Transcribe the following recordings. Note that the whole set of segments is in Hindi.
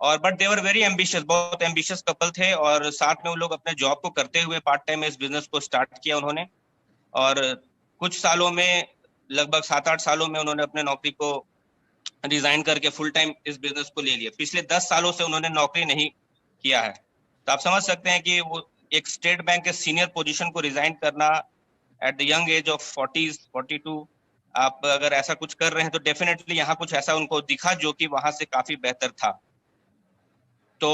और but they were very ambitious, बहुत एम्बिशियस कपल थे, और साथ में वो लोग अपने जॉब को करते हुए पार्ट टाइम में इस बिजनेस को स्टार्ट किया उन्होंने। और कुछ सालों में, लगभग 7-8 सालों में उन्होंने अपने नौकरी को रिजाइन करके फुल टाइम इस बिजनेस को ले लिया। पिछले 10 सालों से उन्होंने नौकरी नहीं किया है। तो आप समझ सकते हैं कि वो एक स्टेट बैंक के सीनियर पोजीशन को रिजाइन करना at the young age of 40s 42, आप अगर ऐसा कुछ कर रहे हैं तो डेफिनेटली यहाँ कुछ ऐसा उनको दिखा जो कि वहां से काफी बेहतर था। तो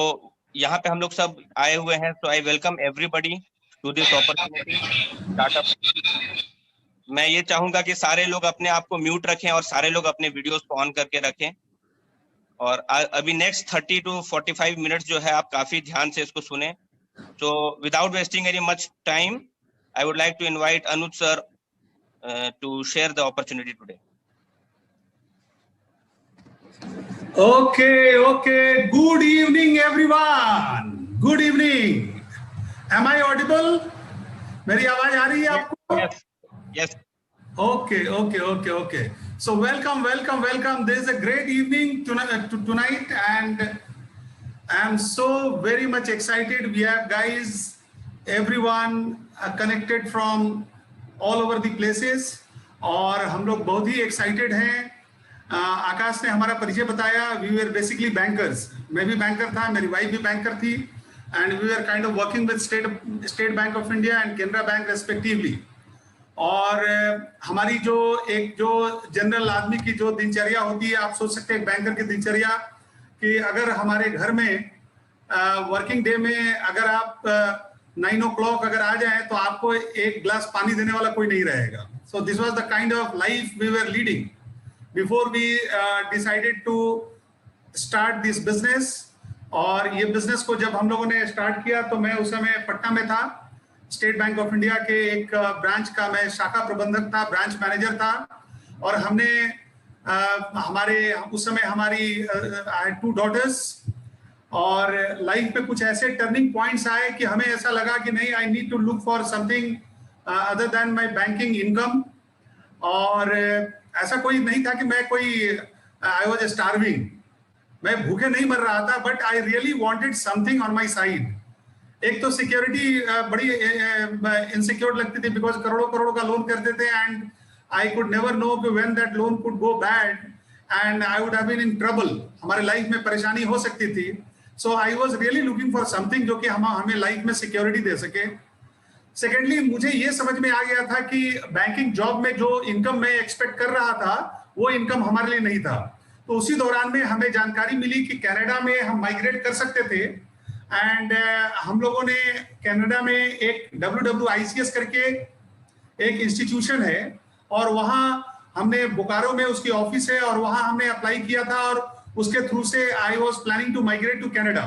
यहाँ पे हम लोग सब आए हुए हैं, तो I welcome everybody to this opportunity startup. मैं ये चाहूंगा कि सारे लोग अपने आप को म्यूट रखें और सारे लोग अपने वीडियोस को ऑन करके रखें। और अभी नेक्स्ट 30 to 45 मिनट्स जो है आप काफी ध्यान से इसको सुने। So without wasting any much time, I would like to invite Anuj sir to share the opportunity today. Okay. Good evening, everyone. Good evening. Am I audible? मेरी आवाज आ रही है आपको? Yes. Okay. So welcome. This is a great evening tonight, and I am so very much excited. We have guys, everyone connected from all over the places, और हम लोग बहुत ही excited हैं। आकाश ने हमारा परिचय बताया। We were basically bankers. मैं भी बैंकर था, मेरी वाइफ भी बैंकर थी, and we were kind of working with State Bank of India and Canara Bank respectively. और हमारी जो जनरल आदमी की जो दिनचर्या होती है, आप सोच सकते हैं बैंकर की दिनचर्या, कि अगर हमारे घर में वर्किंग डे में अगर आप 9 o'clock अगर आ जाएं तो आपको एक ग्लास पानी देने वाला कोई नहीं रहेगा। So this was the kind of life we were leading before we decided to start this business. और ये बिजनेस को जब हम लोगों ने स्टार्ट किया तो मैं उस समय पटना में था, स्टेट बैंक ऑफ इंडिया के एक ब्रांच का मैं शाखा प्रबंधक था, ब्रांच मैनेजर था। और हमने उस समय हमारी 2 daughters, और लाइफ पे कुछ ऐसे टर्निंग पॉइंट्स आए कि हमें ऐसा लगा कि नहीं, I need to look for something other than my banking income. और ऐसा कोई नहीं था कि मैं कोई आई वाज स्टार्विंग, मैं भूखे नहीं मर रहा था, but I really wanted something on my side. एक तो सिक्योरिटी बड़ी इनसिक्योर लगती थी, बिकॉज करोड़ों का लोन करते थे, and I could never know कि when that loan could go bad and I would have been in trouble, हमारे लाइफ में परेशानी हो सकती थी। So I was really looking for something जो कि हमें लाइफ में सिक्योरिटी दे सके। सेकेंडली, मुझे ये समझ में आ गया था कि बैंकिंग जॉब में जो इनकम मैं एक्सपेक्ट कर रहा था वो इनकम हमारे लिए नहीं था। तो उसी दौरान में हमें जानकारी मिली कि कनाडा में हम माइग्रेट कर सकते थे, एंड हम लोगों ने कनाडा में एक WWICS करके एक इंस्टीट्यूशन है, और वहाँ हमने बोकारो में उसकी ऑफिस है, और वहाँ हमने अप्लाई किया था, और उसके थ्रू से I was planning to migrate to Canada.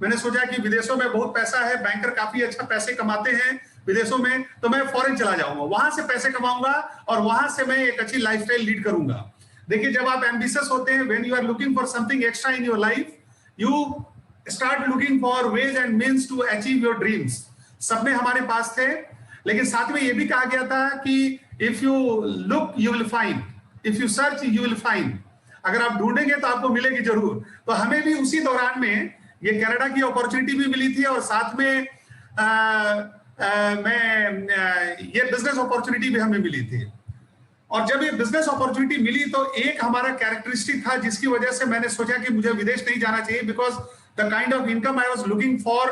मैंने सोचा कि विदेशों में बहुत पैसा है, बैंकर काफी अच्छा पैसे कमाते हैं विदेशों में, तो मैं फॉरेन चला जाऊंगा, वहां से पैसे कमाऊंगा और वहां से मैं एक अच्छी लाइफस्टाइल लीड करूंगा। देखिए, जब आप एम्बिशियस होते हैं, when you are looking for something extra in your life, you start looking for ways and means to achieve your dreams. सपने हमारे पास थे, लेकिन साथ में ये भी कहा गया था कि if you look you will find, if you search you will find. अगर आप ढूंढेंगे तो आपको मिलेगी जरूर। तो हमें भी उसी दौरान में ये कनाडा की अपॉर्चुनिटी भी मिली थी, और साथ में ये बिजनेस अपॉर्चुनिटी भी हमें मिली थी। और जब ये बिजनेस अपॉर्चुनिटी मिली तो एक हमारा कैरेक्टरिस्टिक था जिसकी वजह से मैंने सोचा कि मुझे विदेश नहीं जाना चाहिए, because the kind of income I was looking for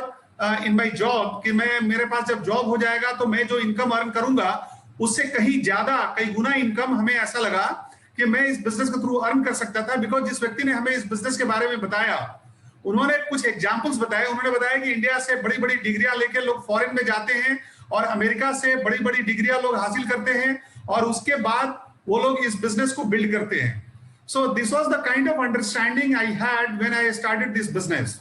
in my job, कि मेरे पास जब जॉब हो जाएगा तो मैं जो इनकम अर्न करूंगा उससे कहीं ज्यादा, कई गुना इनकम हमें ऐसा लगा कि मैं इस बिजनेस के थ्रू अर्न कर सकता था। बिकॉज जिस व्यक्ति ने हमें इस बिजनेस के बारे में बताया, उन्होंने कुछ एग्जाम्पल्स बताए। उन्होंने बताया कि इंडिया से बड़ी बड़ी डिग्रियां लेके लोग फॉरेन में जाते हैं, और अमेरिका से बड़ी बड़ी डिग्रियां लोग हासिल करते हैं, और उसके बाद वो लोग इस बिजनेस को बिल्ड करते हैं। सो this was the kind of understanding I had when I started this business.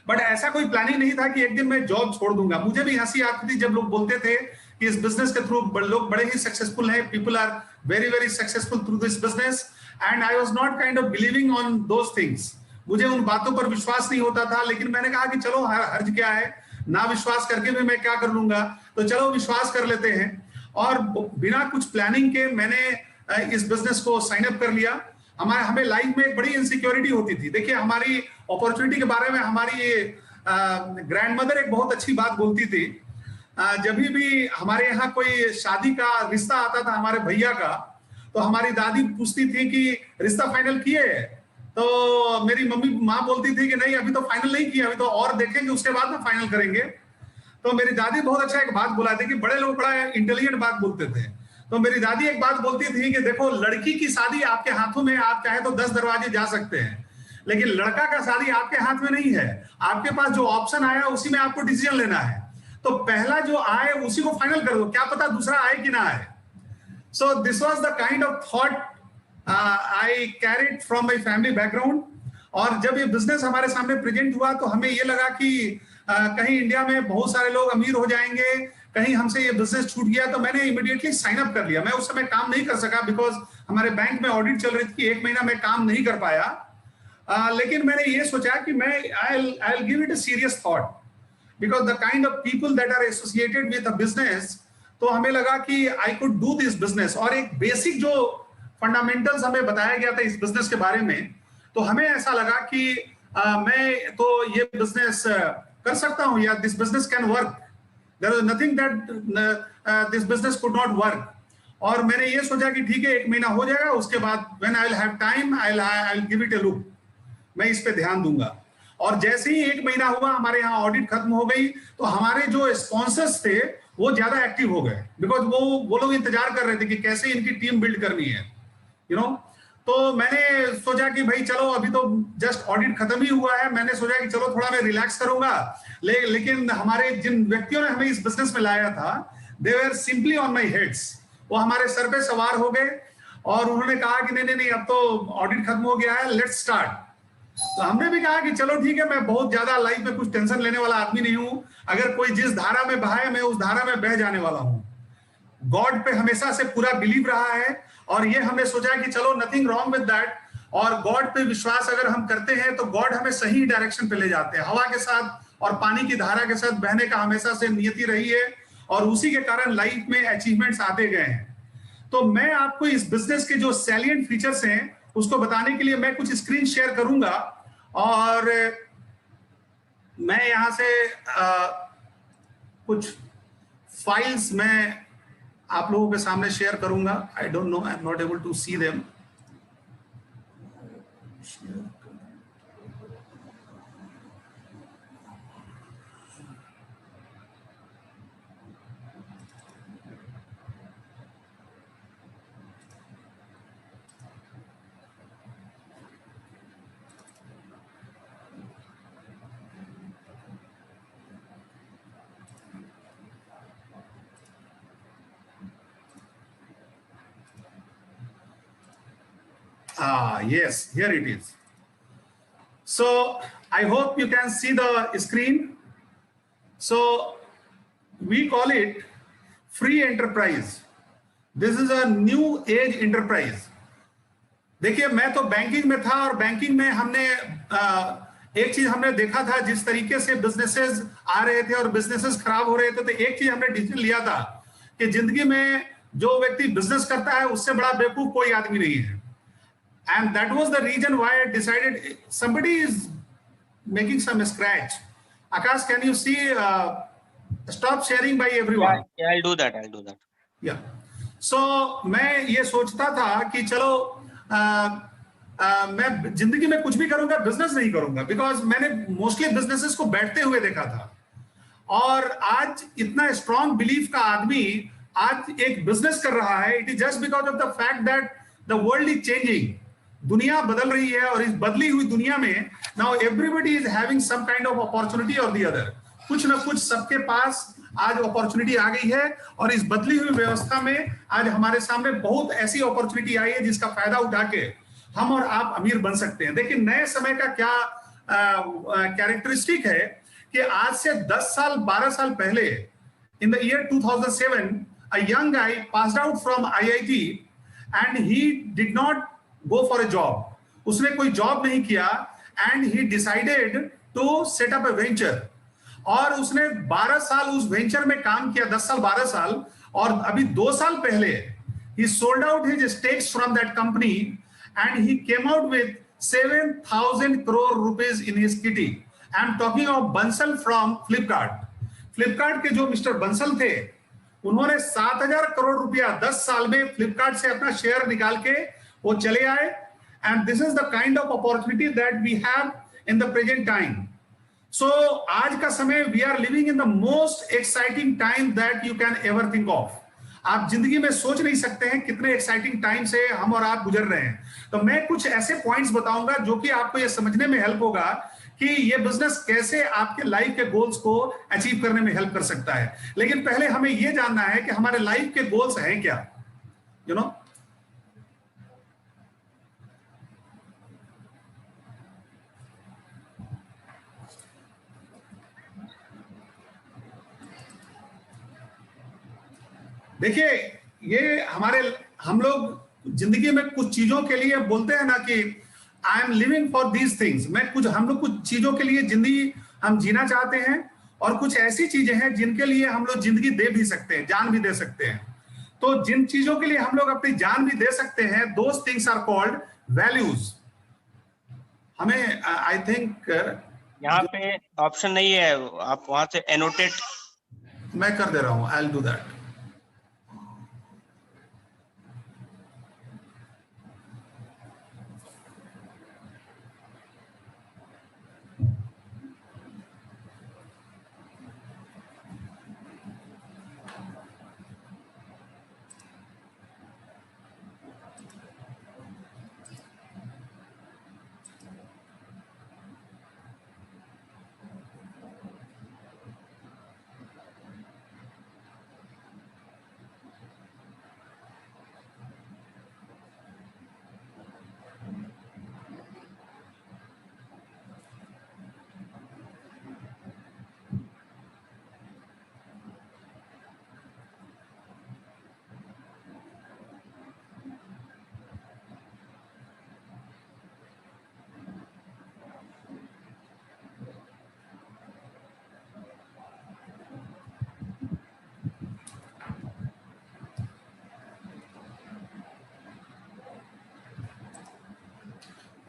But ऐसा कोई प्लानिंग नहीं था कि एक दिन मैं जॉब छोड़ दूंगा। मुझे भी हंसी आती थी जब लोग बोलते थे कि इस बिजनेस के थ्रू लोग बड़े ही सक्सेसफुल हैं, people are very very successful through this business, and I was not kind of believing on those things. मुझे उन बातों पर विश्वास नहीं होता था, लेकिन मैंने कहा कि चलो हर्ज क्या है, ना विश्वास करके भी मैं क्या कर लूंगा, तो चलो विश्वास कर लेते हैं। और बिना कुछ प्लानिंग के मैंने इस बिजनेस को साइन अप कर लिया। हमें लाइफ में एक बड़ी इनसिक्योरिटी होती थी। देखिए हमारी अपॉर्चुनिटी के बारे में हमारी ग्रैंड मदर एक बहुत अच्छी बात बोलती थी। जब भी हमारे यहाँ कोई शादी का रिश्ता आता था हमारे भैया का, तो हमारी दादी पूछती थी कि रिश्ता फाइनल किए? तो मेरी माँ बोलती थी कि नहीं अभी तो फाइनल नहीं किया, अभी तो और देखेंगे उसके बाद में फाइनल करेंगे। तो मेरी दादी बहुत अच्छा एक बात बोला थी कि बड़े लोग बड़ा इंटेलिजेंट बात बोलते थे। तो मेरी दादी एक बात बोलती थी कि देखो लड़की की शादी आपके हाथों में, आप चाहे तो 10 दरवाजे जा सकते हैं, लेकिन लड़का का शादी आपके हाथ में नहीं है। आपके पास जो ऑप्शन आया उसी में आपको डिसीजन लेना है। तो पहला जो आए उसी को फाइनल कर दो, क्या पता दूसरा आए कि ना आए। सो this was the kind of thought I carried from my family background. और जब ये बिजनेस हमारे सामने प्रेजेंट हुआ तो हमें ये लगा कि कहीं इंडिया में बहुत सारे लोग अमीर हो जाएंगे, कहीं हमसे ये बिजनेस छूट गया। तो मैंने इमीडिएटली साइन अप कर लिया। मैं उस समय काम नहीं कर सका बिकॉज हमारे बैंक में ऑडिट चल रही थी, 1 महीना मैं काम नहीं कर पाया। लेकिन मैंने ये सोचा कि मैं I'll give it a serious thought because the kind of people that are associated with a business, तो हमें लगा कि I could do this business। और एक बेसिक जो फंडामेंटल्स हमें बताया गया था इस बिजनेस के बारे में, तो हमें ऐसा लगा कि मैं तो ये बिजनेस कर सकता हूं, या this business can work. There is nothing that this business could not work. और मैंने ये सोचा कि ठीक है 1 महीना हो जाएगा, उसके बाद when I will have time I will give it a look, मैं इस पे ध्यान दूंगा। और जैसे ही 1 महीना हुआ हमारे यहाँ ऑडिट खत्म हो गई, तो हमारे जो स्पॉन्सर्स थे वो ज्यादा एक्टिव हो गए बिकॉज वो लोग इंतजार कर रहे थे कि कैसे इनकी टीम बिल्ड करनी है, यू नो। तो मैंने सोचा कि भाई चलो अभी तो जस्ट ऑडिट खत्म ही हुआ है, मैंने सोचा कि चलो थोड़ा मैं रिलैक्स करूंगा। लेकिन हमारे जिन व्यक्तियों ने हमें इस बिजनेस में लाया था, दे वर सिंपली ऑन माय हेड्स। वो हमारे सर पे सवार हो गए और उन्होंने कहा कि नहीं अब तो ऑडिट खत्म हो गया है, लेट्स स्टार्ट। तो हमने भी कहा कि चलो ठीक है, मैं बहुत ज्यादा लाइफ में कुछ टेंशन लेने वाला आदमी नहीं हूं। अगर कोई जिस धारा में बहाए मैं उस धारा में बह जाने वाला हूं। गॉड पे हमेशा से पूरा बिलीव रहा है और ये हमने सोचा कि चलो नथिंग रॉन्ग विद दैट। और गॉड पे विश्वास अगर हम करते हैं तो गॉड हमें सही डायरेक्शन पे ले जाते हैं। हवा के साथ और पानी की धारा के साथ बहने का हमेशा से नियति रही है और उसी के कारण लाइफ में अचीवमेंट्स आते गए हैं। तो मैं आपको इस बिजनेस के जो सैलिएंट फीचर्स हैं उसको बताने के लिए मैं कुछ स्क्रीन शेयर करूंगा और मैं यहां से कुछ फाइल्स में आप लोगों के सामने शेयर करूंगा। I don't know, I am not able to see them. Yes, here it is. So I hope you can see the screen. So we call it free enterprise. This is a new age enterprise. देखिए मैं तो बैंकिंग में था और बैंकिंग में हमने एक चीज हमने देखा था, जिस तरीके से बिजनेसेस आ रहे थे और बिजनेसेस खराब हो रहे थे, तो एक चीज हमने डिसीजन लिया था कि जिंदगी में जो व्यक्ति बिजनेस करता है उससे बड़ा बेवकूफ कोई आदमी नहीं है। And that was the reason why I decided somebody is making some scratch. Akash, can you see? Stop sharing by everyone. Yeah, I'll do that. Yeah. So मैं ये सोचता था कि चलो मैं जिंदगी में कुछ भी करूंगा, बिजनेस नहीं करूंगा, बिकॉज मैंने मोस्टली बिजनेसेस को बैठते हुए देखा था। और आज इतना स्ट्रॉन्ग बिलीफ का आदमी आज एक बिजनेस कर रहा है, it is just because of the fact that the world is changing. दुनिया बदल रही है और इस बदली हुई दुनिया में now everybody is having some kind of opportunity और द अदर। कुछ ना कुछ सबके पास आज अपॉर्चुनिटी आ गई है और इस बदली हुई व्यवस्था में आज हमारे सामने बहुत ऐसी अपॉर्चुनिटी आई है जिसका फायदा उठा के हम और आप अमीर बन सकते हैं। देखिए नए समय का क्या कैरेक्टरिस्टिक है कि आज से 10 साल 12 साल पहले in the year 2007 a young guy passed out from IIT and he did not go for a job. उसने कोई जॉब नहीं किया and he decided to set up a venture. और उसने 12 साल उस वेंचर में काम किया, 10 साल 12 साल, और अभी 2 साल पहले he sold out his stakes from that company and he came out with 7,000 crore rupees in his kitty. I am talking of Bansal from Flipkart. Flipkart के जो मिस्टर बंसल थे, उन्होंने 7,000 करोड़ रुपया 10 साल में फ्लिपकार्ट से अपना शेयर निकाल के वो चले आए. And this is the kind of opportunity that we have in the present time. So आज का समय, we are living in the most exciting time that you can ever think of. आप जिंदगी में सोच नहीं सकते हैं कितने एक्साइटिंग टाइम से हम और आप गुजर रहे हैं. तो मैं कुछ ऐसे पॉइंट्स बताऊंगा जो कि आपको ये समझने में हेल्प होगा कि ये बिजनेस कैसे आपके लाइफ के गोल्स को अचीव करने में हेल्प कर सकता है. लेकिन पहले हमें ये जानना है कि हमारे लाइफ के गोल्स हैं क्या, यू नो. देखिए, ये हम लोग जिंदगी में कुछ चीजों के लिए बोलते हैं ना कि I am living for these things. हम लोग कुछ चीजों के लिए जिंदगी हम जीना चाहते हैं, और कुछ ऐसी चीजें हैं जिनके लिए हम लोग जिंदगी दे भी सकते हैं, जान भी दे सकते हैं. तो जिन चीजों के लिए हम लोग अपनी जान भी दे सकते हैं, those things are called values. हमें आई थिंक यहाँ पे ऑप्शन नहीं है, आप वहां से एनोटेट. मैं कर दे रहा हूं, I will do that.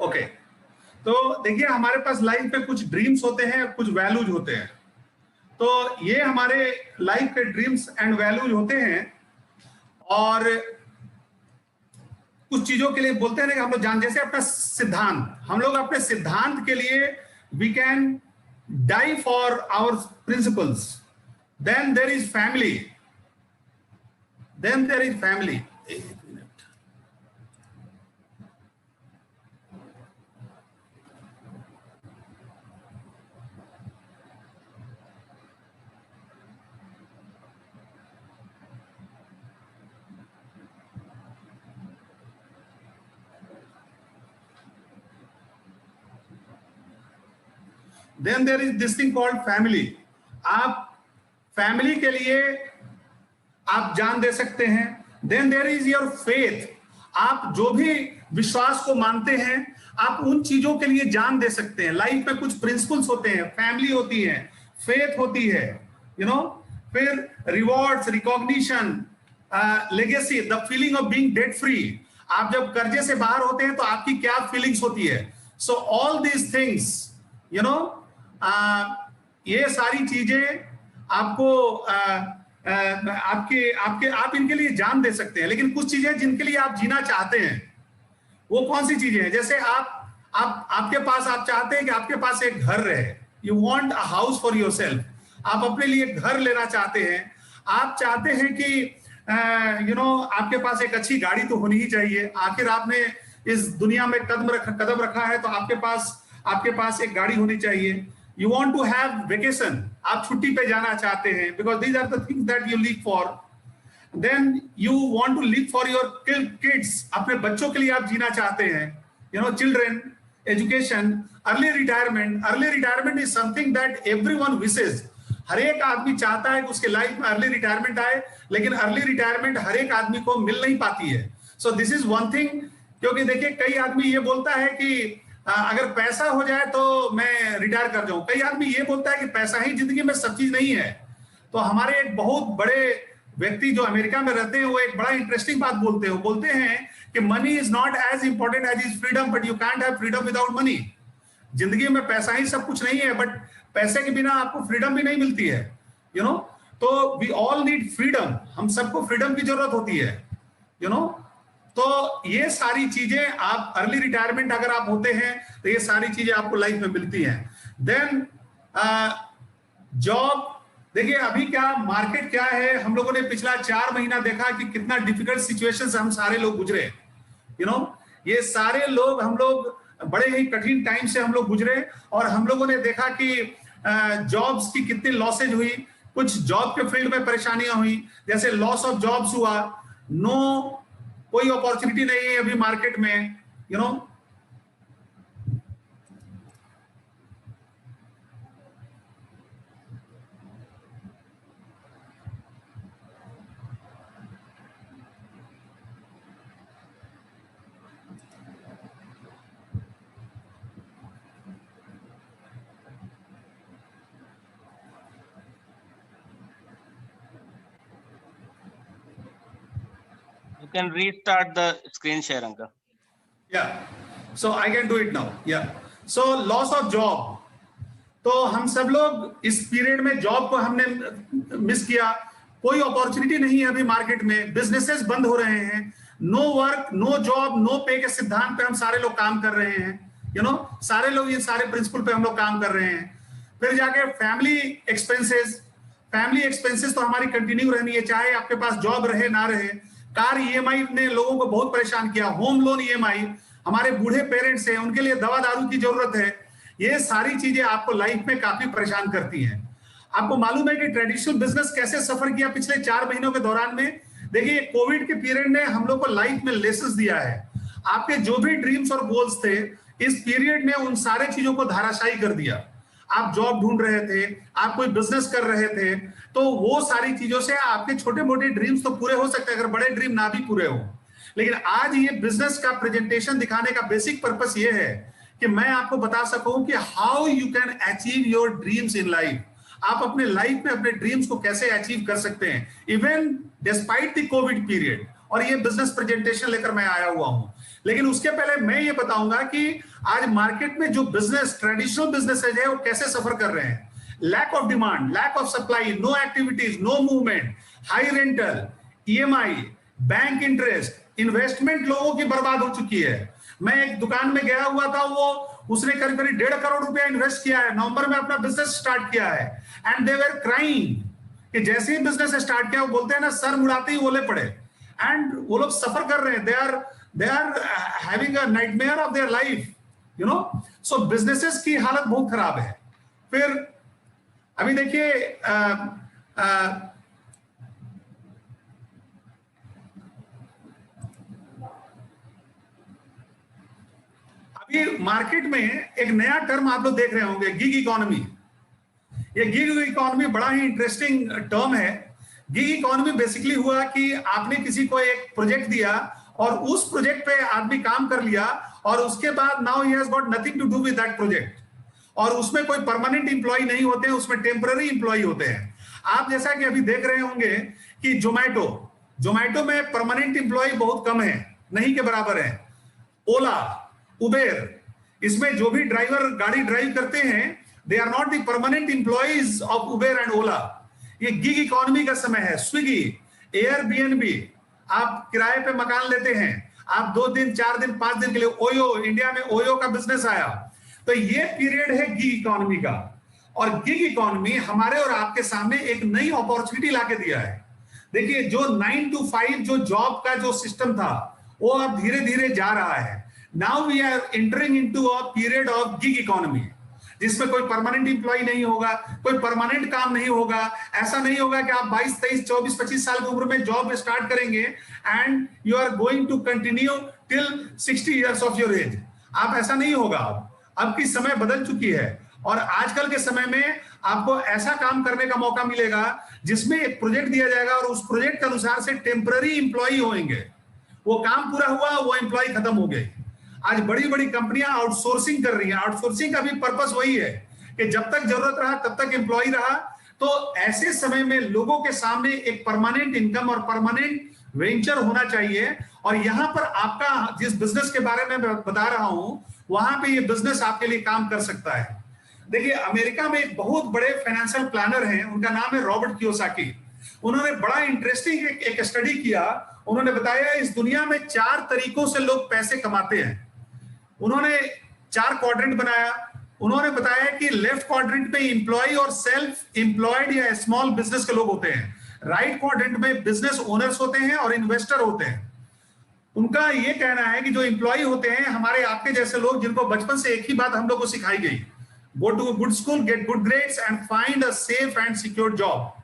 Okay, तो देखिए, हमारे पास लाइफ में कुछ ड्रीम्स होते हैं, कुछ वैल्यूज होते हैं. तो ये हमारे लाइफ के ड्रीम्स एंड वैल्यूज होते हैं, और कुछ चीजों के लिए बोलते हैं कि हम लोग जैसे अपना सिद्धांत, हम लोग अपने सिद्धांत के लिए we can die for our principles. Then there is family. Then there is this thing called family. आप फैमिली के लिए आप जान दे सकते हैं. Then there is your faith. आप जो भी विश्वास को मानते हैं, आप उन चीजों के लिए जान दे सकते हैं. लाइफ में कुछ प्रिंसिपल्स होते हैं, फैमिली होती है, फेथ होती है, यू नो. फिर rewards, recognition, legacy, the feeling of being debt free. आप जब कर्जे से बाहर होते हैं तो आपकी क्या फीलिंग्स होती है. So all these things, you know, ये सारी चीजें आपको आप इनके लिए जान दे सकते हैं. लेकिन कुछ चीजें जिनके लिए आप जीना चाहते हैं, वो कौन सी चीजें हैं? जैसे आपके पास, आप चाहते हैं कि आपके पास एक घर रहे. You want a house for yourself. आप अपने लिए घर लेना चाहते हैं. आप चाहते हैं कि यू नो, आपके पास एक अच्छी गाड़ी तो होनी ही चाहिए. आखिर आपने इस दुनिया में कदम रखा है, तो आपके पास एक गाड़ी होनी चाहिए. You want to have vacation. आप छुट्टी पे जाना चाहते हैं, because these are the things that you live for. Then you want to live for your kids. अपने बच्चों के लिए आप जीना चाहते हैं. You know, children, education, early retirement. Early retirement is something that everyone wishes. हर एक आदमी चाहता है कि उसके लाइफ में अर्ली रिटायरमेंट आए, लेकिन अर्ली रिटायरमेंट हर एक आदमी को मिल नहीं पाती है. So this is one thing. क्योंकि देखिए, कई आदमी ये बोलता है कि अगर पैसा हो जाए तो मैं रिटायर कर जाऊं. कई आदमी ये बोलता है कि पैसा ही जिंदगी में सब चीज नहीं है. तो हमारे एक बहुत बड़े व्यक्ति जो अमेरिका में रहते हैं, वो एक बड़ा इंटरेस्टिंग बात बोलते हैं. वो बोलते हैं कि money is not as important as is freedom, but you can't have freedom without money. जिंदगी में पैसा ही सब कुछ नहीं है, बट पैसे के बिना आपको फ्रीडम भी नहीं मिलती है, यू नो। तो वी ऑल नीड फ्रीडम, हम सबको फ्रीडम की जरूरत होती है, यू नो। तो ये सारी चीजें, आप अर्ली रिटायरमेंट अगर आप होते हैं तो ये सारी चीजें आपको लाइफ में मिलती हैं। देन जॉब, देखिए अभी क्या मार्केट क्या है, हम लोगों ने पिछला 4 महीना देखा कि कितना डिफिकल्ट सिचुएशन से हम सारे लोग गुजरे, यू नो। ये सारे लोग, हम लोग बड़े ही कठिन टाइम से हम लोग गुजरे, और हम लोगों ने देखा कि जॉब्स की कितनी लॉसेज हुई, कुछ जॉब के फील्ड में परेशानियां हुई, जैसे लॉस ऑफ जॉब्स हुआ, कोई अपॉर्चुनिटी नहीं है अभी मार्केट में, you know. You can restart the screen share, Anka. Yeah, so I can do it now. Yeah, so loss of job. तो हम सब लोग इस पीरियड में जॉब को हमने मिस किया, कोई अपॉर्चुनिटी नहीं है अभी मार्केट में, बिजनेसेस बंद हो रहे हैं, no work no job no pay के सिद्धांत पे हम सारे लोग काम कर रहे हैं, यू नो। सारे लोग ये सारे प्रिंसिपल पे हम लोग काम कर रहे हैं। फिर जाके फैमिली एक्सपेंसेस तो हमारी कंटिन्यू रहनी है, चाहे आपके पास जॉब रहे ना रहे। कार ईएमआई ने लोगों को बहुत परेशान किया, होम लोन ईएमआई, हमारे बूढ़े पेरेंट्स हैं उनके लिए दवा दारू की जरूरत है। ये सारी चीजें आपको लाइफ में काफी परेशान करती हैं। आपको मालूम है कि ट्रेडिशनल बिजनेस कैसे सफर किया पिछले 4 महीनों के दौरान में। देखिए कोविड के पीरियड ने हम लोग को लाइफ में लेसन्स दिया है। आपके जो भी ड्रीम्स और गोल्स थे, इस पीरियड ने उन सारे चीजों को धाराशायी कर दिया। आप जॉब ढूंढ रहे थे, आप कोई बिजनेस कर रहे थे, तो वो सारी चीजों से आपके छोटे मोटे ड्रीम्स तो पूरे हो सकते हैं, अगर बड़े ड्रीम ना भी पूरे हो। लेकिन आज ये बिजनेस का प्रेजेंटेशन दिखाने का बेसिक पर्पस ये है कि मैं आपको बता सकूं कि how you can achieve your dreams in life. आप अपने लाइफ में अपने ड्रीम्स को कैसे अचीव कर सकते हैं even despite the Covid period. और ये बिजनेस प्रेजेंटेशन लेकर मैं आया हुआ हूं। लेकिन उसके पहले मैं ये बताऊंगा कि आज मार्केट में जो बिजनेस ट्रेडिशनल बिजनेसेस है वो कैसे सफर कर रहे हैं। Lack of demand, lack of supply, no activities, no movement, high rental, EMI, bank interest, investment लोगों की बर्बाद हो चुकी है। मैं एक दुकान में गया हुआ था, वो उसने करीब करीब 1.5 करोड़ रुपया इन्वेस्ट किया है, नवंबर में अपना बिजनेस स्टार्ट किया है। एंड दे वर क्राइंग कि जैसे ही बिजनेस स्टार्ट किया, वो बोलते हैं ना सर मुड़ाते ही ओले पड़े। एंड वो लोग सफर कर रहे हैं, they are having a nightmare of their life, you know. So businesses की हालत बहुत खराब है। फिर अभी देखिए अभी मार्केट में एक नया टर्म आप लोग देख रहे होंगे, गिग इकोनॉमी। ये गिग इकोनॉमी बड़ा ही इंटरेस्टिंग टर्म है। गिग इकोनॉमी बेसिकली हुआ कि आपने किसी को एक प्रोजेक्ट दिया और उस प्रोजेक्ट पे आदमी काम कर लिया, और उसके बाद now he has got nothing to do with that project. और उसमें कोई परमानेंट इंप्लॉय नहीं होते हैं, उसमें टेम्पररी इंप्लॉय होते हैं। आप जैसा कि अभी देख रहे होंगे कि जोमैटो में परमानेंट इंप्लॉय बहुत कम है, नहीं के बराबर है। ओला, उबेर, इसमें जो भी ड्राइवर गाड़ी ड्राइव करते हैं, they are not the permanent employees of Uber and Ola. ये गिग इकोनॉमी का समय है। स्विगी, एयरबीएनबी, आप किराए पे मकान लेते हैं, आप 2 दिन 4 दिन 5 दिन के लिए। ओयो, इंडिया में ओयो का बिजनेस आया। तो ये पीरियड है गिग इकोनॉमी का। और गिग इकोनॉमी हमारे और आपके सामने एक नई अपॉर्चुनिटी लाके दिया है। देखिए जो 9 to 5 जो जॉब का जो सिस्टम था, वो अब धीरे धीरे जा रहा है। Now we are entering into a period of gig economy, जिसमें कोई परमानेंट इंप्लॉय नहीं होगा, कोई परमानेंट काम नहीं होगा। ऐसा नहीं होगा कि आप 22, 23, 24, 25 साल की उम्र में जॉब स्टार्ट करेंगे and you are going to continue till 60 years of your age. आप ऐसा नहीं होगा। अब की समय बदल चुकी है, और आजकल के समय में आपको ऐसा काम करने का मौका मिलेगा जिसमें एक प्रोजेक्ट दिया जाएगा और उस प्रोजेक्ट के अनुसार से टेम्पररी इंप्लॉय होंगे। वो काम पूरा हुआ, वो इंप्लॉय खत्म हो गए। आज बड़ी बड़ी कंपनियां आउटसोर्सिंग कर रही हैं। आउटसोर्सिंग का भी पर्पस वही है कि जब तक जरूरत रहा तब तक एम्प्लॉय रहा। तो ऐसे समय में लोगों के सामने एक परमानेंट इनकम और परमानेंट वेंचर होना चाहिए, और यहां पर आपका जिस बिजनेस के बारे में मैं बता रहा हूं, वहां पे ये बिजनेस आपके लिए काम कर सकता है। देखिए, अमेरिका में एक बहुत बड़े फाइनेंशियल प्लानर हैं, उनका नाम है रॉबर्ट कियोसाकी। उन्होंने बड़ा इंटरेस्टिंग एक स्टडी किया। उन्होंने बताया इस दुनिया में 4 तरीकों से लोग पैसे कमाते हैं। उन्होंने 4 क्वाड्रेंट बनाया। उन्होंने बताया कि लेफ्ट क्वाड्रेंट में इंप्लॉय और सेल्फ इंप्लॉयड या स्मॉल बिजनेस के लोग होते हैं। राइट क्वाड्रेंट में बिजनेस ओनर्स होते हैं और इन्वेस्टर होते हैं। उनका यह कहना है कि जो इंप्लॉय होते हैं, हमारे आपके जैसे लोग, जिनको बचपन से एक ही बात हम लोग को सिखाई गई, go to good school, get good grades and find a safe and secure job.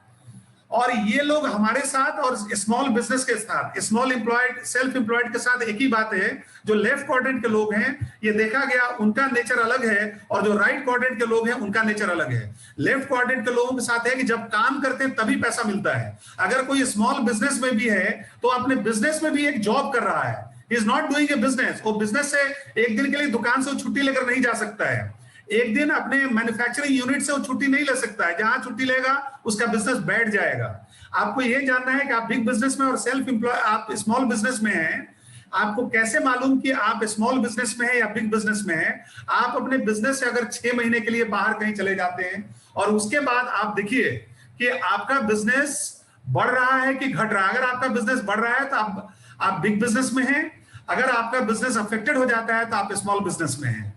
और ये लोग हमारे साथ और स्मॉल बिजनेस के साथ, स्मॉल एम्प्लॉयड, सेल्फ एम्प्लॉयड के साथ एक ही बात है। जो लेफ्ट क्वाड्रेंट के लोग हैं, ये देखा गया उनका नेचर अलग है, और जो राइट क्वाड्रेंट के लोग हैं उनका नेचर अलग है। लेफ्ट क्वाड्रेंट के लोगों के साथ है कि जब काम करते हैं तभी पैसा मिलता है। अगर कोई स्मॉल बिजनेस में भी है तो अपने बिजनेस में भी एक जॉब कर रहा है, is not doing a business. वो बिजनेस से एक दिन के लिए दुकान से छुट्टी लेकर नहीं जा सकता है, एक दिन अपने मैन्युफैक्चरिंग यूनिट से वो छुट्टी नहीं ले सकता है। जहां छुट्टी लेगा उसका बिजनेस बैठ जाएगा। आपको यह जानना है कि आप बिग बिजनेस में और सेल्फ एम्प्लॉय, आप स्मॉल बिजनेस में हैं। आपको कैसे मालूम कि आप स्मॉल बिजनेस में हैं या बिग बिजनेस में हैं? आप अपने बिजनेस से अगर 6 महीने के लिए बाहर कहीं चले जाते हैं और उसके बाद आप देखिए कि आपका बिजनेस बढ़ रहा है कि घट रहा है। अगर आपका बिजनेस बढ़ रहा है तो आप बिग बिजनेस में हैं। अगर आपका बिजनेस अफेक्टेड हो जाता है तो आप स्मॉल बिजनेस में हैं।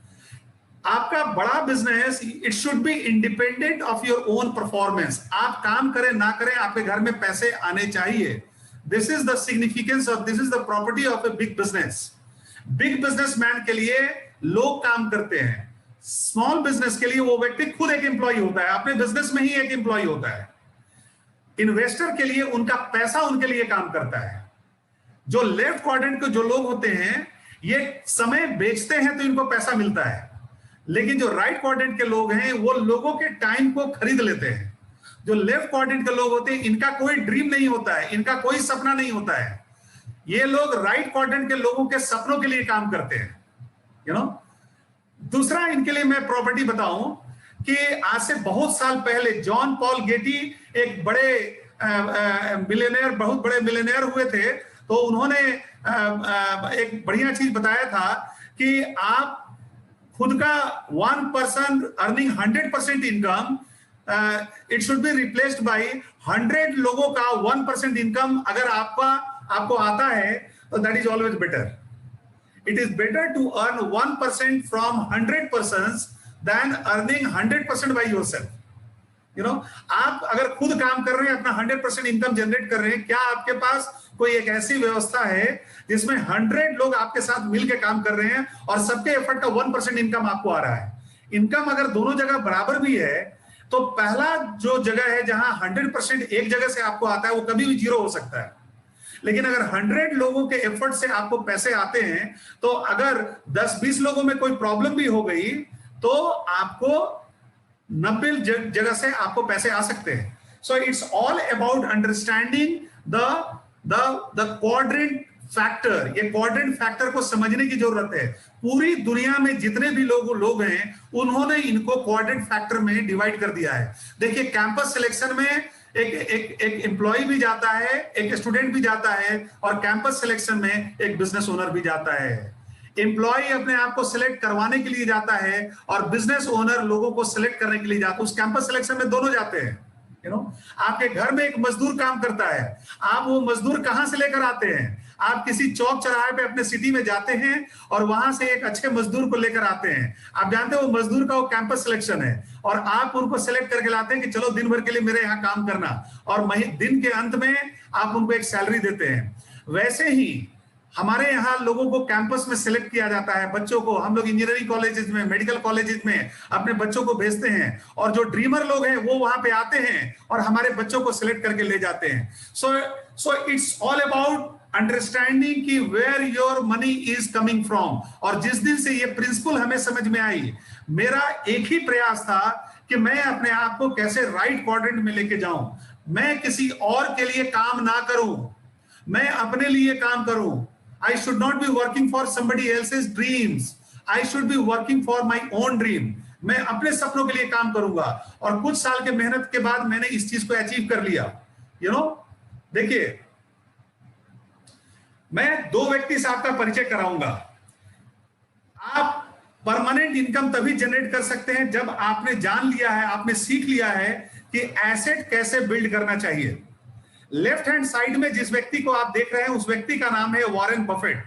आपका बड़ा business, it should be independent of your own performance. आप काम करें ना करें, आपके घर में पैसे आने चाहिए। This is the significance of, this is the property of a big business. Big businessman के लिए लोग काम करते हैं। स्मॉल बिजनेस के लिए वो व्यक्ति खुद एक एम्प्लॉय होता है, अपने बिजनेस में ही एक एम्प्लॉय होता है। इन्वेस्टर के लिए उनका पैसा उनके लिए काम करता है। जो लेफ्ट क्वाड्रेंट के जो लोग होते हैं, ये समय बेचते हैं तो इनको पैसा मिलता है, लेकिन जो राइट क्वाड्रेंट के लोग हैं वो लोगों के टाइम को खरीद लेते हैं। जो लेफ्ट क्वाड्रेंट के लोग होते हैं, इनका कोई ड्रीम नहीं होता है, इनका कोई सपना नहीं होता है। ये लोग राइट क्वाड्रेंट के लोगों के सपनों के लिए काम करते हैं, यू नो। दूसरा, इनके लिए मैं प्रॉपर्टी बताऊं कि आज से बहुत साल पहले जॉन पॉल गेटी एक बड़े मिलियनेयर, बहुत बड़े मिलियनेयर हुए थे। तो उन्होंने एक बढ़िया चीज बताया था कि आप खुद का 1 person earning 100% income, it should be replaced by 100 लोगों का 1% इनकम। अगर आपको आता है तो that is always better. It is better to earn 1% from 100 persons than earning 100% by yourself. You know, आप अगर खुद काम कर रहे हैं, अपना 100% इनकम जनरेट कर रहे हैं, क्या आपके पास कोई एक ऐसी व्यवस्था है जिसमें 100 लोग आपके साथ मिलकर काम कर रहे हैं और सबके एफर्ट का 1% इनकम आपको आ रहा है? इनकम अगर दोनों जगह बराबर भी है तो पहला जो जगह है जहां 100% एक जगह से आपको आता है, वो कभी भी 0 हो सकता है। लेकिन अगर 100 लोगों के एफर्ट से आपको पैसे आते हैं, तो अगर 10-20 लोगों में कोई प्रॉब्लम भी हो गई तो आपको 90 जगह से आपको पैसे आ सकते हैं। So it's all about understanding the quadrant factor. ये क्वाड्रेंट फैक्टर को समझने की जरूरत है। पूरी दुनिया में जितने भी लोग हैं, उन्होंने इनको क्वाड्रेंट फैक्टर में डिवाइड कर दिया है। देखिए, कैंपस सिलेक्शन में एक एम्प्लॉय भी जाता है, एक स्टूडेंट भी जाता है, और कैंपस सिलेक्शन में एक बिजनेस ओनर भी जाता है। एम्प्लॉय अपने आप को सिलेक्ट करवाने के लिए जाता है और बिजनेस ओनर लोगों को सिलेक्ट करने के लिए जाता है। उस कैंपस सिलेक्शन में दोनों जाते हैं। यू नो, आपके घर में एक मजदूर काम करता है, आप वो मजदूर कहां से लेकर आते हैं? आप किसी चौक चौराहे पे अपने सिटी में जाते हैं और वहां से एक अच्छे मजदूर को लेकर आते हैं। आप जानते हैं वो मजदूर का वो कैंपस सिलेक्शन है, और आप उनको सिलेक्ट करके लाते हैं कि चलो दिन भर के लिए मेरे यहाँ काम करना, और दिन के अंत में आप उनको एक सैलरी देते हैं। वैसे ही हमारे यहाँ लोगों को कैंपस में सिलेक्ट किया जाता है। बच्चों को हम लोग इंजीनियरिंग कॉलेजेस में, मेडिकल कॉलेजेस में अपने बच्चों को भेजते हैं, और जो ड्रीमर लोग हैं वो वहां पे आते हैं और हमारे बच्चों को सिलेक्ट करके ले जाते हैं। So it's all about understanding कि where your money is coming from. और जिस दिन से ये प्रिंसिपल हमें समझ में आई, मेरा एक ही प्रयास था कि मैं अपने आप को कैसे राइट क्वाड्रेंट में लेके जाऊं। मैं किसी और के लिए काम ना करूं, मैं अपने लिए काम करूं। I should not be working for somebody else's dreams. I should be working for my own dream. मैं अपने सपनों के लिए काम करूंगा। और कुछ साल के मेहनत के बाद मैंने इस चीज को अचीव कर लिया। यू नो, देखिए, मैं दो व्यक्ति से आपका परिचय कराऊंगा। आप परमानेंट इनकम तभी जनरेट कर सकते हैं जब आपने जान लिया है, आपने सीख लिया है कि एसेट कैसे बिल्ड करना चाहिए। लेफ्ट हैंड साइड में जिस व्यक्ति को आप देख रहे हैं उस व्यक्ति का नाम है वॉरेन बफेट,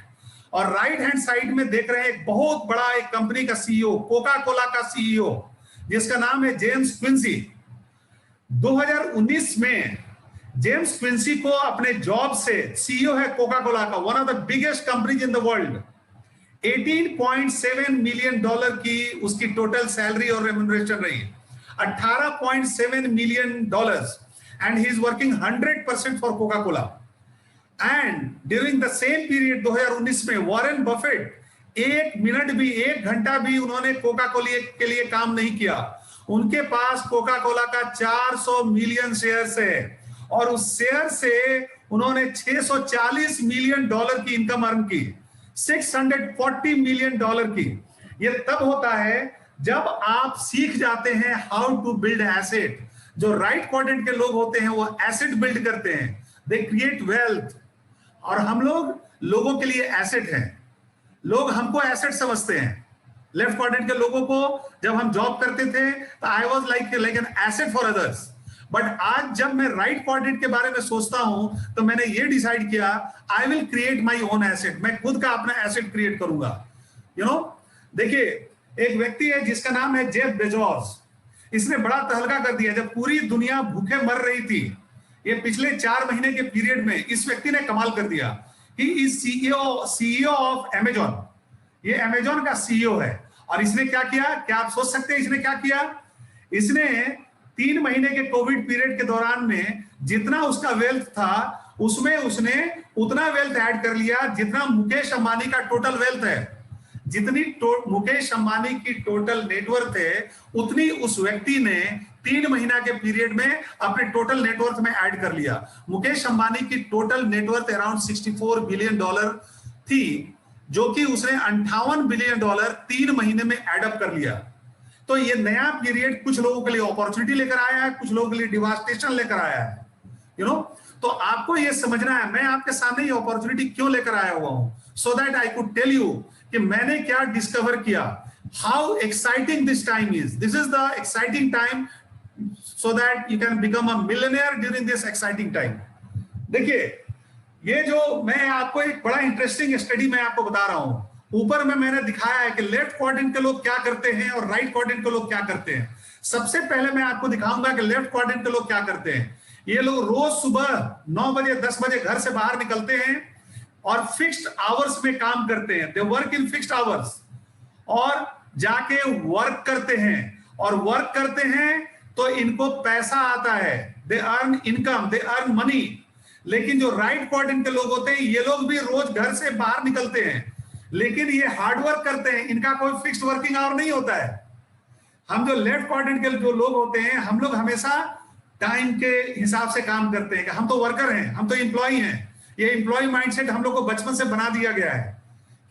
और राइट हैंड साइड में देख रहे हैं एक बहुत बड़ा एक कंपनी का सीईओ, कोका कोला का सीईओ, जिसका नाम है जेम्स क्विंसी। 2019 में जेम्स क्विंसी को अपने जॉब से, सीईओ है कोका कोला का, one of the biggest companies in the world, $18.7 million की उसकी टोटल सैलरी और रेम्यूनरेशन रही, $18.7 million, and he is working 100% for Coca-Cola. And during the same period 2019 में वॉरेन बफेट एक मिनट भी, एक घंटा भी उन्होंने कोका कोला के लिए काम नहीं किया। उनके पास कोका कोला का 400 मिलियन शेयर्स है और उस शेयर से उन्होंने $640 मिलियन की इनकम अर्न की, $640 मिलियन की। ये तब होता है जब आप सीख जाते हैं हाउ टू बिल्ड एसेट। जो राइट क्वाड्रेंट के लोग होते हैं वो एसेट बिल्ड करते हैं, दे क्रिएट वेल्थ, और हम लोग लोगों के लिए एसेट हैं। लोग हमको एसेट समझते हैं। लेफ्ट क्वाड्रेंट के लोगों को जब हम जॉब करते थे तो I was like an asset for others, but आज जब मैं राइट क्वाड्रेंट के बारे में सोचता हूं तो मैंने ये डिसाइड किया, I will create my own asset. मैं खुद का अपना एसेट क्रिएट करूंगा। देखिए, एक व्यक्ति है जिसका नाम है जेफ बेजोस। इसने बड़ा तहलका कर दिया। जब पूरी दुनिया भूखे मर रही थी, ये पिछले 4 महीने के पीरियड में इस व्यक्ति ने कमाल कर दिया। He is CEO of Amazon. ये अमेजॉन का सीईओ है। और इसने क्या किया, क्या आप सोच सकते हैं इसने क्या किया? इसने 3 महीने के कोविड पीरियड के दौरान में जितना उसका वेल्थ था उसमें उसने उतना वेल्थ ऐड कर लिया जितना मुकेश अंबानी का टोटल वेल्थ है। जितनी मुकेश अंबानी की टोटल नेटवर्थ है उतनी उस व्यक्ति ने 3 महीना के पीरियड में अपने टोटल नेटवर्थ में ऐड कर लिया। मुकेश अंबानी की टोटल नेटवर्थ अराउंड $64 बिलियन थी, जो कि उसने $58 बिलियन 3 महीने में एडअप कर लिया। तो ये नया पीरियड कुछ लोगों के लिए अपॉर्चुनिटी लेकर आया है, कुछ लोगों के लिए डिवास्टेशन लेकर आया है। तो आपको ये समझना है, मैं आपके सामने ये अपॉर्चुनिटी क्यों लेकर आया हुआ हूं, so that I could tell you कि मैंने क्या डिस्कवर किया, how exciting this time is. This is the exciting time so that you can become a millionaire during this exciting time. देखिए, ये जो मैं आपको एक बड़ा इंटरेस्टिंग स्टडी मैं आपको बता रहा हूं, ऊपर में मैंने दिखाया है कि लेफ्ट क्वाड्रेंट के लोग क्या करते हैं और राइट क्वाड्रेंट के लोग क्या करते हैं। सबसे पहले मैं आपको दिखाऊंगा कि लेफ्ट क्वाड्रेंट के लोग क्या करते हैं। ये लोग रोज सुबह 9 बजे 10 बजे घर से बाहर निकलते हैं और फिक्स्ड आवर्स में काम करते हैं। They work in fixed hours और जाके वर्क करते हैं, और वर्क करते हैं तो इनको पैसा आता है, they earn income, they earn money. लेकिन जो राइट क्वाड्रेंट के लोग होते हैं ये लोग भी रोज घर से बाहर निकलते हैं, लेकिन ये हार्ड वर्क करते हैं, इनका कोई फिक्स्ड वर्किंग आवर नहीं होता है। हम जो लेफ्ट क्वाड्रेंट के जो लोग होते हैं, हम लोग हमेशा टाइम के हिसाब से काम करते हैं कि हम तो वर्कर हैं, हम तो एम्प्लॉय हैं। ये एम्प्लॉय माइंडसेट हम लोग को बचपन से बना दिया गया है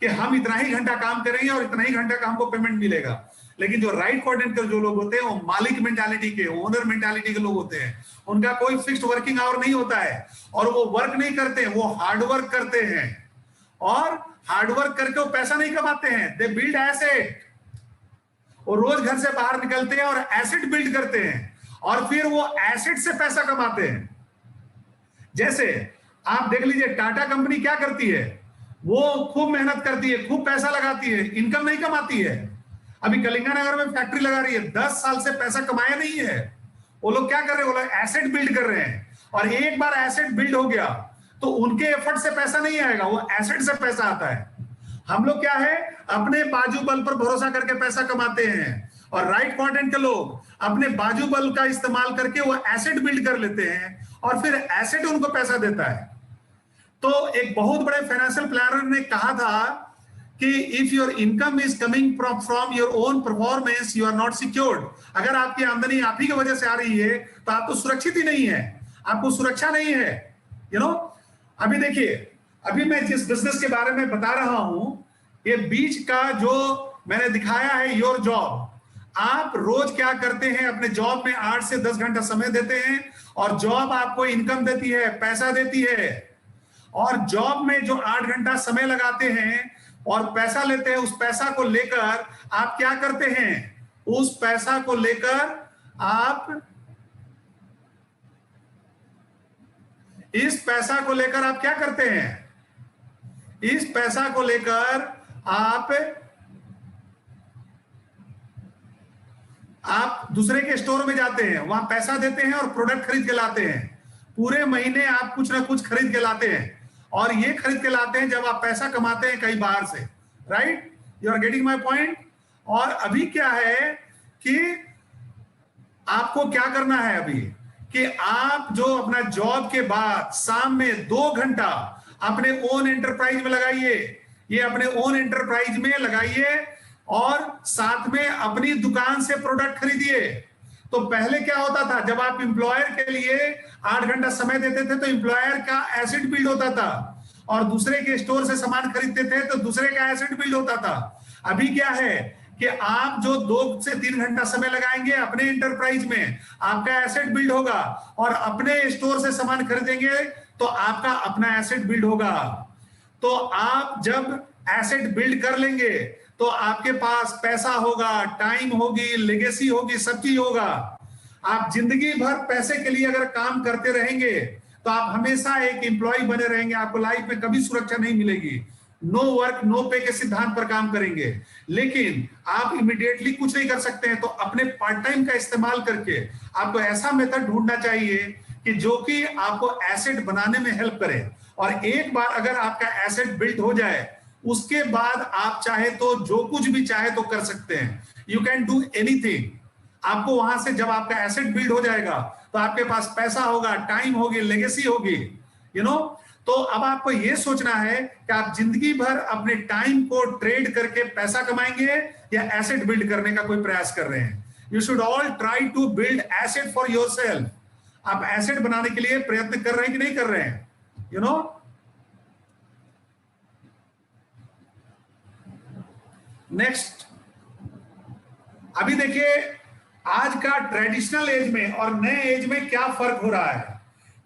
कि हम इतना ही घंटा काम करेंगे और इतना ही घंटा का हमको पेमेंट मिलेगा। लेकिन जो राइट क्वाड्रेंट के जो लोग होते हैं वो मालिक मेंटालिटी के, ओनर मेंटालिटी के लोग होते हैं। उनका कोई फिक्स्ड वर्किंग आवर नहीं होता है और वो वर्क नहीं करते हैं, वो हार्ड वर्क करते हैं, और हार्ड वर्क करके वो पैसा नहीं कमाते हैं, दे बिल्ड एसेट। वो रोज घर से बाहर निकलते हैं और एसेट बिल्ड करते हैं, और फिर वो एसेट से पैसा कमाते हैं। जैसे आप देख लीजिए, टाटा कंपनी क्या करती है, वो खूब मेहनत करती है, खूब पैसा लगाती है, इनकम नहीं कमाती है। अभी कलिंगानगर में फैक्ट्री लगा रही है, 10 साल से पैसा कमाया नहीं है। वो लोग क्या कर रहे हैं, वो लोग एसेट बिल्ड कर रहे हैं, और एक बार एसेट बिल्ड हो गया तो उनके एफर्ट से पैसा नहीं आएगा, वो एसेट से पैसा आता है। हम लोग क्या है, अपने बाजू बल पर भरोसा करके पैसा कमाते हैं, और राइट क्वाड्रेंट के लोग अपने बाजू बल का इस्तेमाल करके वो एसेट बिल्ड कर लेते हैं, और फिर एसेट उनको पैसा देता है। तो एक बहुत बड़े फाइनेंशियल प्लानर ने कहा था कि if your income is coming from your own performance you are not secured. अगर आपकी आमदनी आप ही की वजह से आ रही है तो आप तो सुरक्षित ही नहीं है, आपको सुरक्षा नहीं है। अभी देखिए, अभी मैं जिस बिजनेस के बारे में बता रहा हूं, ये बीच का जो मैंने दिखाया है योर जॉब। आप रोज क्या करते हैं, अपने जॉब में 8 से 10 घंटा समय देते हैं, और जॉब आपको इनकम देती है, पैसा देती है। और जॉब में जो 8 घंटा समय लगाते हैं और पैसा लेते हैं, उस पैसा को लेकर आप क्या करते हैं? उस पैसा को लेकर आप इस पैसा को लेकर आप क्या करते हैं? इस पैसा को लेकर आप दूसरे के स्टोर में जाते हैं, वहां पैसा देते हैं और प्रोडक्ट खरीद के लाते हैं। पूरे महीने आप कुछ ना कुछ खरीद के लाते हैं, और ये खरीद के लाते हैं जब आप पैसा कमाते हैं कहीं बाहर से, right? You are getting my point? और अभी क्या है कि आपको क्या करना है अभी, कि आप जो अपना जॉब के बाद शाम में 2 घंटा अपने ओन एंटरप्राइज में लगाइए, ये अपने ओन एंटरप्राइज में लगाइए, और साथ में अपनी दुकान से प्रोडक्ट खरीदिए। तो पहले क्या होता था, जब आप एम्प्लॉयर के लिए 8 घंटा समय देते थे तो एम्प्लॉयर का एसेट बिल्ड होता था, और दूसरे के स्टोर से सामान खरीदते थे तो दूसरे का एसेट बिल्ड होता था। अभी क्या है कि आप जो 2 से 3 घंटा समय लगाएंगे अपने एंटरप्राइज में, आपका एसेट बिल्ड होगा, और अपने स्टोर से सामान खरीदेंगे तो आपका अपना एसेट बिल्ड होगा। तो आप जब एसेट बिल्ड कर लेंगे तो आपके पास पैसा होगा, टाइम होगी, लेगेसी होगी, सब चीज होगा। आप जिंदगी भर पैसे के लिए अगर काम करते रहेंगे तो आप हमेशा एक एम्प्लॉय बने रहेंगे, आपको लाइफ में कभी सुरक्षा नहीं मिलेगी। नो वर्क नो पे के सिद्धांत पर काम करेंगे। लेकिन आप इमीडिएटली कुछ नहीं कर सकते हैं, तो अपने पार्ट टाइम का इस्तेमाल करके आपको ऐसा मेथड ढूंढना चाहिए कि जो कि आपको एसेट बनाने में हेल्प करे। और एक बार अगर आपका एसेट बिल्ड हो जाए, उसके बाद आप चाहे तो जो कुछ भी चाहे तो कर सकते हैं। You can do anything. आपको वहां से जब आपका एसेट बिल्ड हो जाएगा तो आपके पास पैसा होगा, टाइम होगी, लेगेसी होगी, यू नो। तो अब आपको यह सोचना है कि आप जिंदगी भर अपने टाइम को ट्रेड करके पैसा कमाएंगे या एसेट बिल्ड करने का कोई प्रयास कर रहे हैं। You should all try to build asset for yourself. आप एसेट बनाने के लिए प्रयत्न कर रहे हैं कि नहीं कर रहे हैं, यू नो। नेक्स्ट, अभी देखिए आज का ट्रेडिशनल एज में और नए एज में क्या फर्क हो रहा है।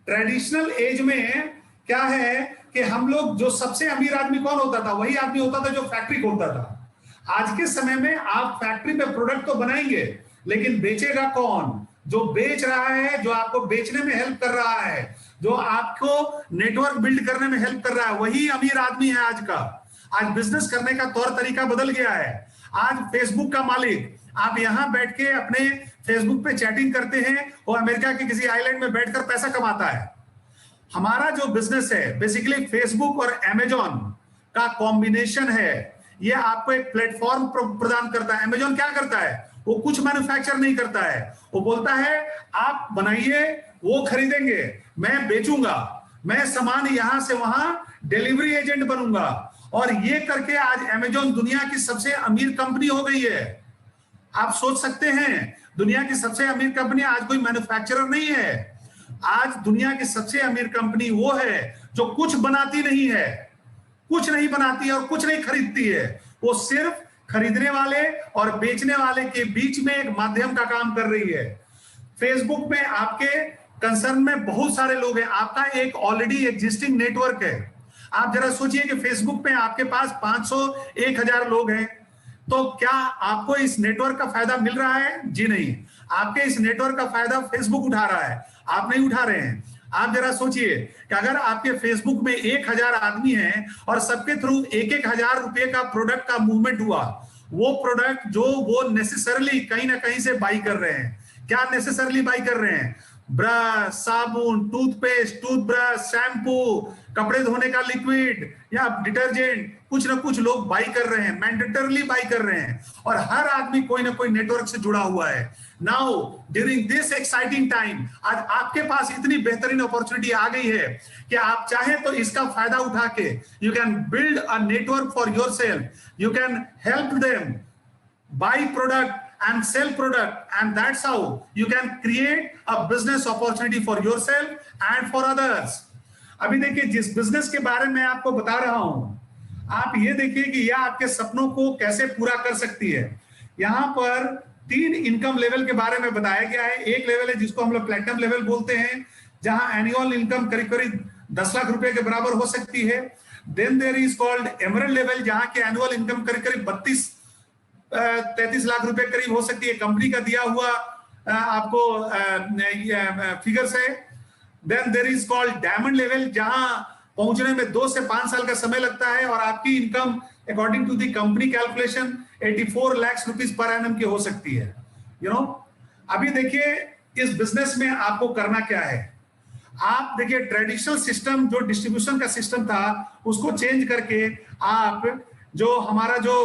ट्रेडिशनल एज में क्या है कि हम लोग, जो सबसे अमीर आदमी कौन होता था, वही आदमी होता था जो फैक्ट्री खोलता था। आज के समय में आप फैक्ट्री में प्रोडक्ट तो बनाएंगे, लेकिन बेचेगा कौन? जो बेच रहा है, जो आपको बेचने में हेल्प कर रहा है, जो आपको नेटवर्क बिल्ड करने में हेल्प कर रहा है, वही अमीर आदमी है आज का। आज बिजनेस करने का तौर तरीका बदल गया है। आज फेसबुक का मालिक, आप यहां बैठ के अपने फेसबुक पे चैटिंग करते हैं, वो अमेरिका के किसी आइलैंड में बैठकर पैसा कमाता है। हमारा जो बिजनेस है बेसिकली फेसबुक और अमेजॉन का कॉम्बिनेशन है। ये आपको एक प्लेटफॉर्म प्रदान करता है। अमेजॉन क्या करता है? वो कुछ मैन्युफैक्चर नहीं करता है, वो बोलता है आप बनाइए, वो खरीदेंगे, मैं बेचूंगा, मैं सामान यहां से वहां डिलीवरी एजेंट बनूंगा। और ये करके आज अमेजॉन दुनिया की सबसे अमीर कंपनी हो गई है। आप सोच सकते हैं, दुनिया की सबसे अमीर कंपनी आज कोई मैन्युफैक्चरर नहीं है। आज दुनिया की सबसे अमीर कंपनी वो है जो कुछ बनाती नहीं है, कुछ नहीं बनाती है और कुछ नहीं खरीदती है। वो सिर्फ खरीदने वाले और बेचने वाले के बीच में एक माध्यम का काम कर रही है। फेसबुक में आपके कंसर्न में बहुत सारे लोग हैं, आपका एक ऑलरेडी एग्जिस्टिंग नेटवर्क है। आप जरा सोचिए कि फेसबुक पे आपके पास 500 1000 लोग हैं, तो क्या आपको इस नेटवर्क का फायदा मिल रहा है? जी नहीं। आपके इस नेटवर्क का फायदा फेसबुक उठा रहा है, आप नहीं उठा रहे हैं। आप जरा सोचिए कि अगर आपके फेसबुक में 1000 आदमी हैं और सबके थ्रू 1-1000 रुपए का प्रोडक्ट का मूवमेंट हुआ, वो प्रोडक्ट जो वो नेसेसरली कहीं ना कहीं से बाई कर रहे हैं। क्या नेसेसरली बाई कर रहे हैं? ब्रश, साबुन, टूथपेस्ट, टूथब्रश, शैम्पू, कपड़े धोने का लिक्विड या डिटर्जेंट, कुछ ना कुछ लोग बाई कर रहे हैं, मैंडेटरली बाई कर रहे हैं। और हर आदमी कोई ना कोई नेटवर्क से जुड़ा हुआ है। Now during this exciting time, आज आपके पास इतनी बेहतरीन अपॉर्चुनिटी आ गई है कि आप चाहें तो इसका फायदा उठा के you can build a network for yourself, you can help them buy product and sell product, and that's how you can create a business opportunity for yourself and for others. अभी देखिए, जिस बिजनेस के बारे में आपको बता रहा हूं, आप ये देखिए कि यह आपके सपनों को कैसे पूरा कर सकती है। यहां पर 3 इनकम लेवल के बारे में बताया गया है। एक लेवल है जिसको हम लोग प्लैटिनम लेवल बोलते हैं, जहां एनुअल इनकम करीब करीब 10 लाख रुपए के बराबर हो सकती है। Then there is called emerald level, जहां के एनुअल इनकम करीब 32-33 लाख रुपए करीब हो सकती है, कंपनी का दिया हुआ आपको फिगर्स है। Then there is called diamond level, जहां पहुंचने में 2 से 5 साल का समय लगता है और आपकी income according to the company calculation 84 lakh rupees per annum की हो सकती है। अभी देखिए इस बिजनेस में आपको करना क्या है। आप देखिए ट्रेडिशनल सिस्टम जो डिस्ट्रीब्यूशन का सिस्टम था उसको चेंज करके आप जो हमारा जो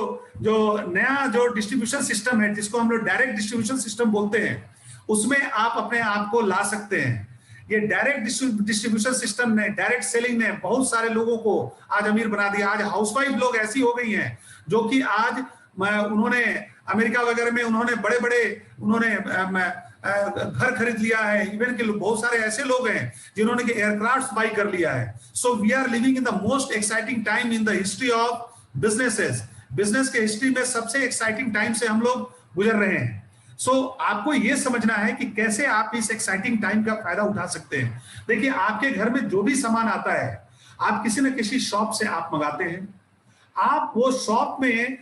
नया जो डिस्ट्रीब्यूशन सिस्टम है, जिसको हम लोग डायरेक्ट डिस्ट्रीब्यूशन सिस्टम बोलते हैं, उसमें आप अपने आप को ला सकते हैं। ये डायरेक्ट डिस्ट्रीब्यूशन सिस्टम ने, डायरेक्ट सेलिंग ने बहुत सारे लोगों को आज अमीर बना दिया। आज हाउसवाइफ लोग ऐसी हो गई हैं जो कि आज उन्होंने अमेरिका वगैरह में उन्होंने बड़े घर खरीद लिया है। इवन के बहुत सारे ऐसे लोग हैं जिन्होंने एयरक्राफ्ट बाई कर लिया है। So we are living in the most exciting time in the history of businesses. Business के हिस्ट्री में सबसे एक्साइटिंग टाइम से हम लोग गुजर रहे हैं। सो आपको यह समझना है कि कैसे आप इस एक्साइटिंग टाइम का फायदा उठा सकते हैं। देखिए आपके घर में जो भी सामान आता है, आप किसी न किसी शॉप से आप मंगाते हैं। आप वो शॉप में